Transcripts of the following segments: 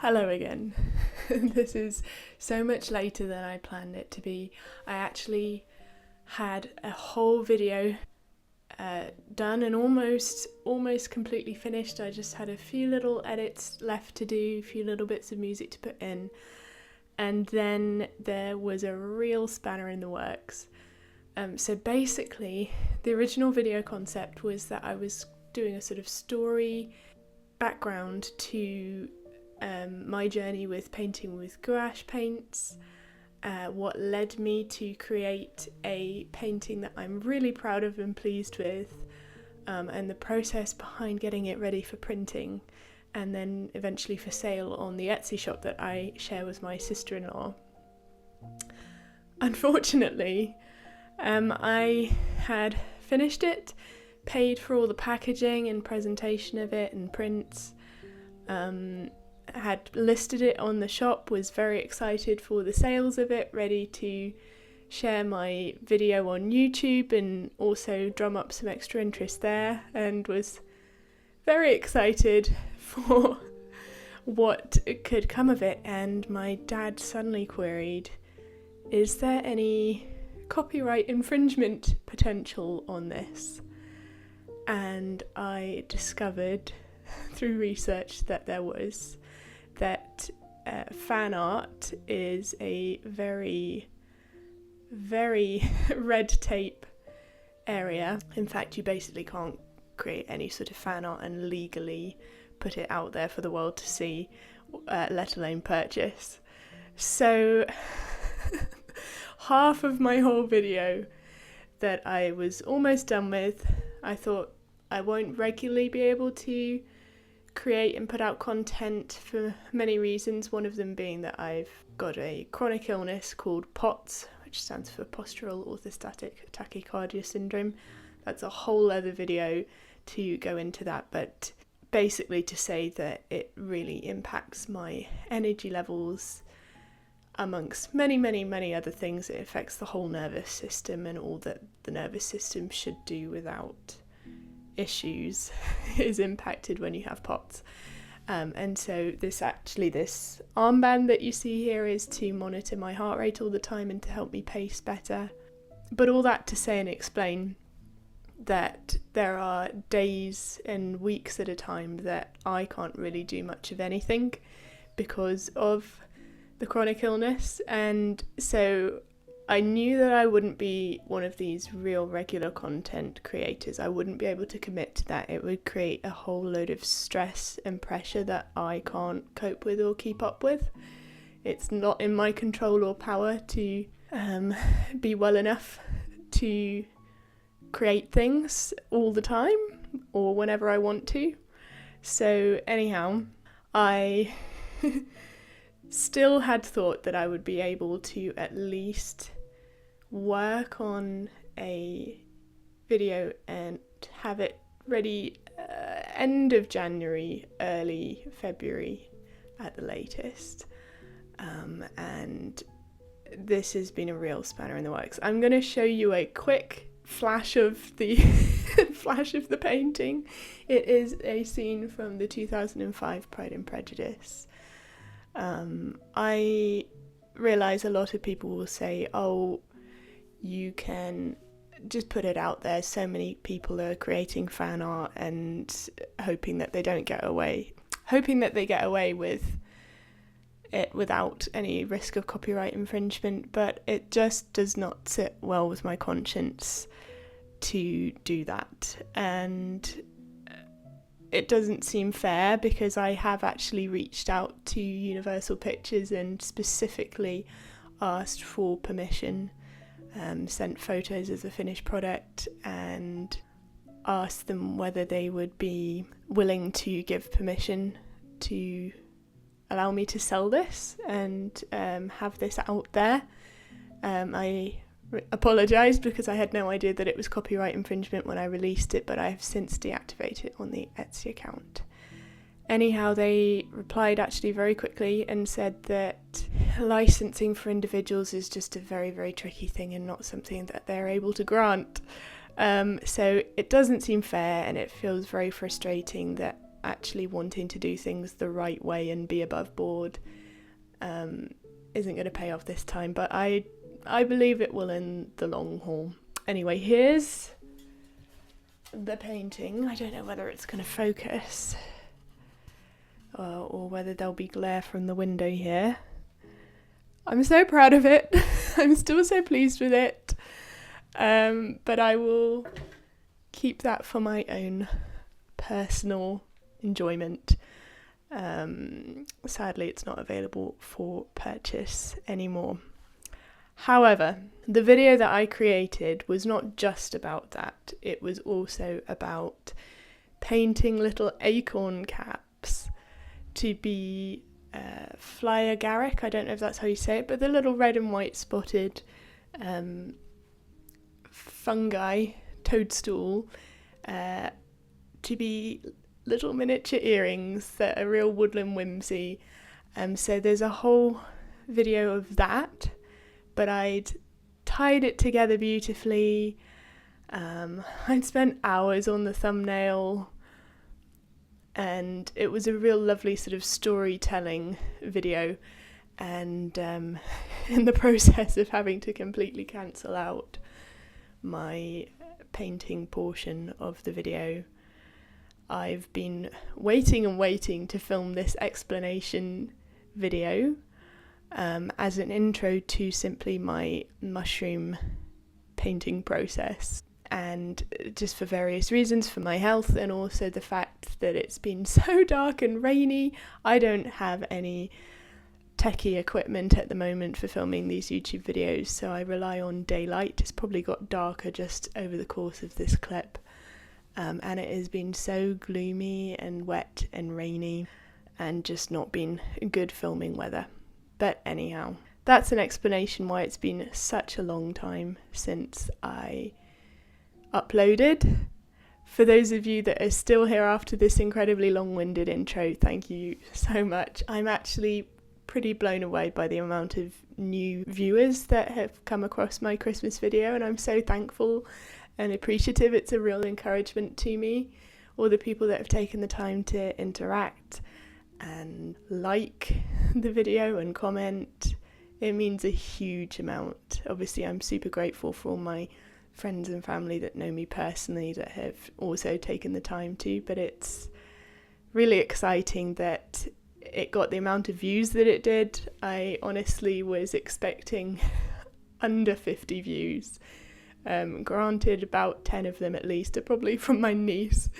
Hello again. This is so much later than I planned it to be. I actually had a whole video done and almost completely finished. I just had a few little edits left to do, a few little bits of music to put in, and then there was a real spanner in the works. So basically, the original video concept was that I was doing a sort of story background to my journey with painting with gouache paints, what led me to create a painting that I'm really proud of and pleased with, and the process behind getting it ready for printing and then eventually for sale on the Etsy shop that I share with my sister-in-law. Unfortunately, I had finished it, paid for all the packaging and presentation of it and prints, had listed it on the shop, was very excited for the sales of it, ready to share my video on YouTube and also drum up some extra interest there, and was very excited for what could come of it. And my dad suddenly queried, is there any copyright infringement potential on this? And I discovered through research that there was, that fan art is a very, very red tape area. In fact, you basically can't create any sort of fan art and legally put it out there for the world to see, let alone purchase. So half of my whole video that I was almost done with, I thought I won't regularly be able to create and put out content for many reasons, one of them being that I've got a chronic illness called POTS, which stands for postural orthostatic tachycardia syndrome. That's a whole other video to go into that, but basically to say that it really impacts my energy levels amongst many other things. It affects the whole nervous system, and all that the nervous system should do without issues is impacted when you have POTS. And so this armband that you see here is to monitor my heart rate all the time and to help me pace better. But all that to say and explain that there are days and weeks at a time that I can't really do much of anything because of the chronic illness, and so I knew that I wouldn't be one of these real regular content creators. I wouldn't be able to commit to that. It would create a whole load of stress and pressure that I can't cope with or keep up with. It's not in my control or power to be well enough to create things all the time or whenever I want to. So anyhow, I still had thought that I would be able to at least work on a video and have it ready end of January, early February at the latest. And this has been a real spanner in the works. I'm going to show you a quick flash of the painting. It is a scene from the 2005 Pride and Prejudice. I realise a lot of people will say, oh, you can just put it out there. So many people are creating fan art and hoping that they get away with it without any risk of copyright infringement, but it just does not sit well with my conscience to do that. And it doesn't seem fair because I have actually reached out to Universal Pictures and specifically asked for permission, sent photos of the finished product and asked them whether they would be willing to give permission to allow me to sell this and have this out there. I apologised because I had no idea that it was copyright infringement when I released it, but I have since deactivated it on the Etsy account. Anyhow, they replied actually very quickly and said that licensing for individuals is just a very, very tricky thing and not something that they're able to grant. So it doesn't seem fair, and it feels very frustrating that actually wanting to do things the right way and be above board isn't going to pay off this time, but I believe it will in the long haul. Anyway, here's the painting. I don't know whether it's going to focus or whether there'll be glare from the window here. I'm so proud of it. I'm still so pleased with it. But I will keep that for my own personal enjoyment. Sadly, it's not available for purchase anymore. However, the video that I created was not just about that. It was also about painting little acorn caps to be fly agaric. I don't know if that's how you say it, but the little red and white spotted fungi, toadstool, to be little miniature earrings that are real woodland whimsy. So there's a whole video of that, but I'd tied it together beautifully. I'd spent hours on the thumbnail, and it was a real lovely sort of storytelling video, and in the process of having to completely cancel out my painting portion of the video, I've been waiting to film this explanation video as an intro to simply my mushroom painting process. And just for various reasons, for my health and also the fact that it's been so dark and rainy, I don't have any techie equipment at the moment for filming these YouTube videos, so I rely on daylight. It's probably got darker just over the course of this clip, and it has been so gloomy and wet and rainy and just not been good filming weather. But anyhow, that's an explanation why it's been such a long time since I uploaded. For those of you that are still here after this incredibly long-winded intro, thank you so much. I'm actually pretty blown away by the amount of new viewers that have come across my Christmas video, and I'm so thankful and appreciative. It's a real encouragement to me. All the people that have taken the time to interact and like the video and comment, it means a huge amount. Obviously, I'm super grateful for all my friends and family that know me personally that have also taken the time to, but it's really exciting that it got the amount of views that it did. I honestly was expecting under 50 views. Granted, about 10 of them at least are probably from my niece,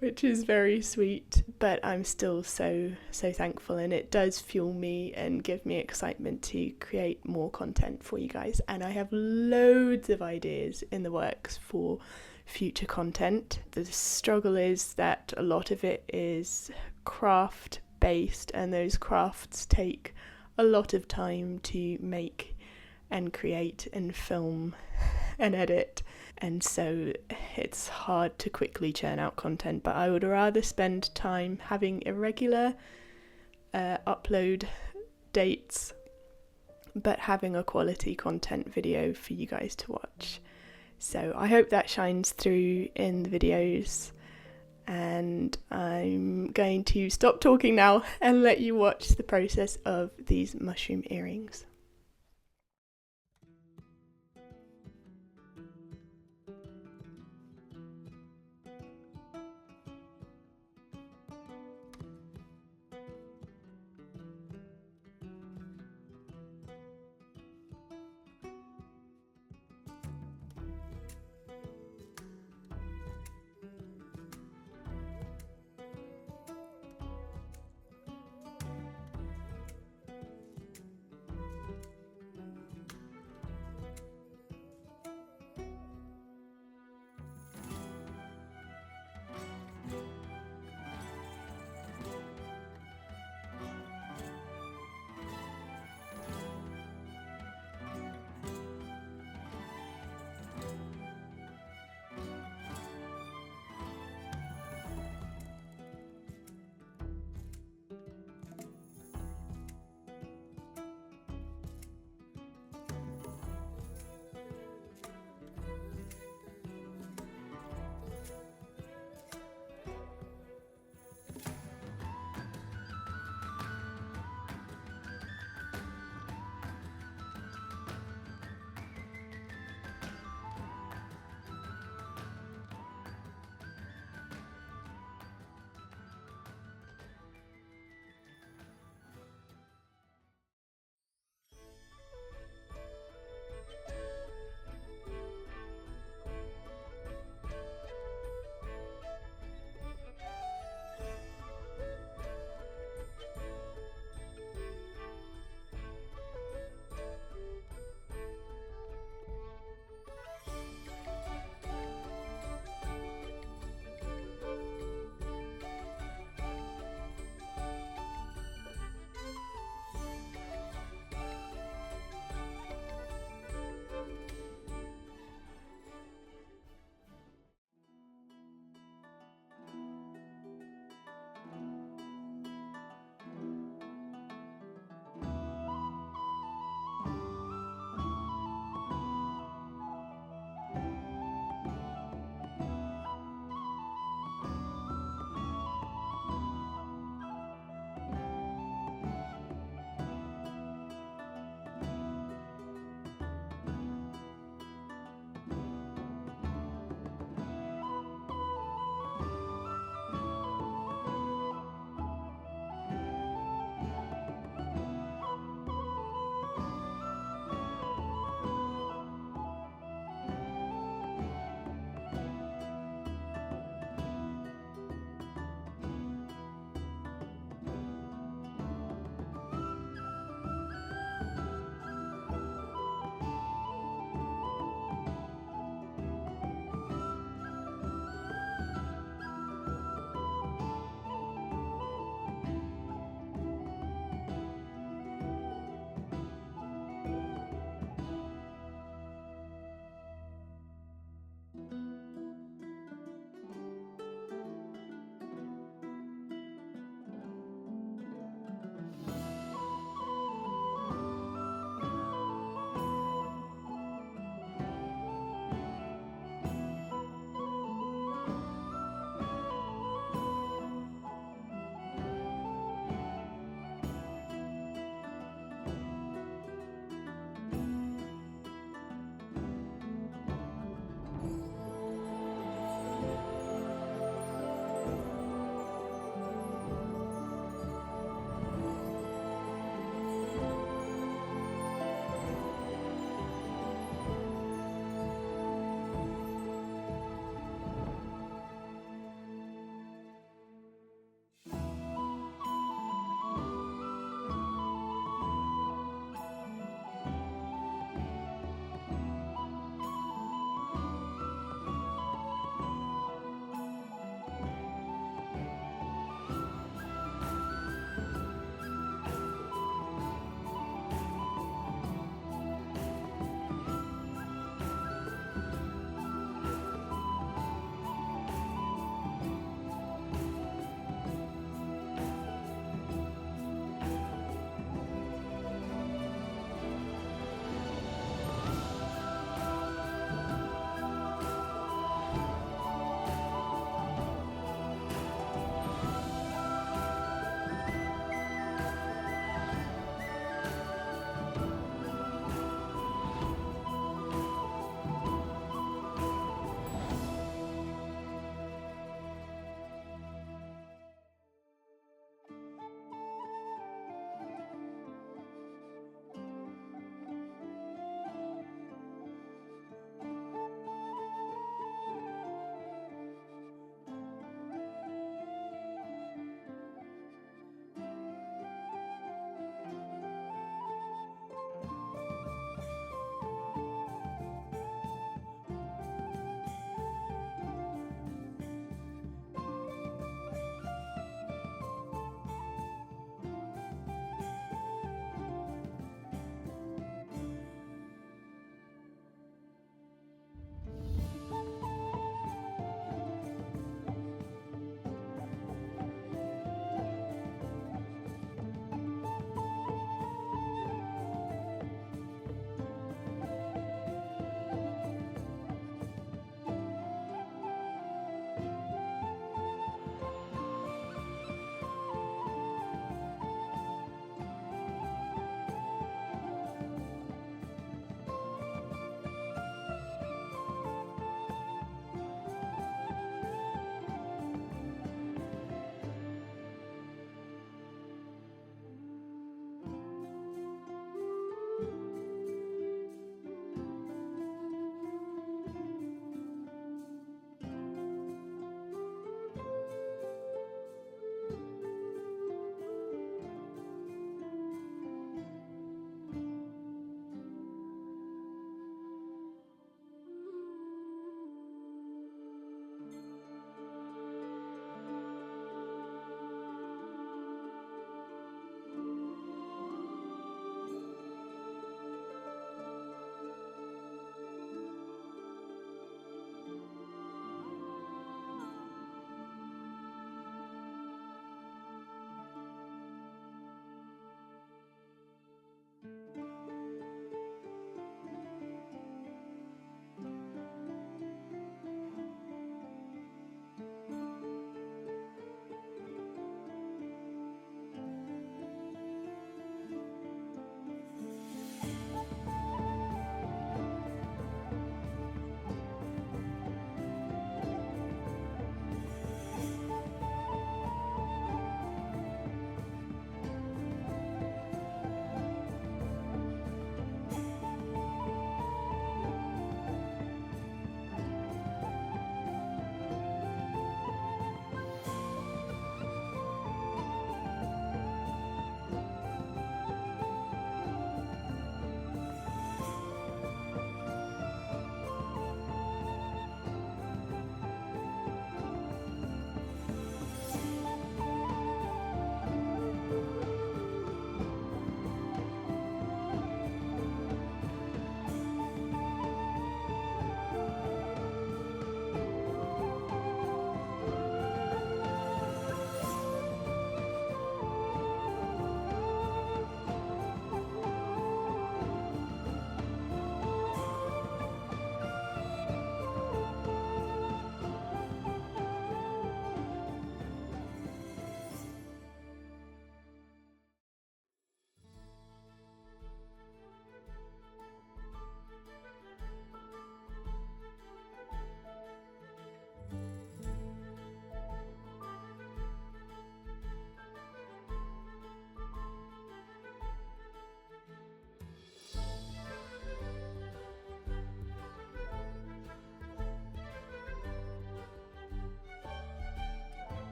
which is very sweet, but I'm still so thankful, and it does fuel me and give me excitement to create more content for you guys. And I have loads of ideas in the works for future content. The struggle is that a lot of it is craft based, and those crafts take a lot of time to make and create and film and edit, and so it's hard to quickly churn out content. But I would rather spend time having irregular upload dates, but having a quality content video for you guys to watch. So I hope that shines through in the videos, and I'm going to stop talking now and let you watch the process of these mushroom earrings.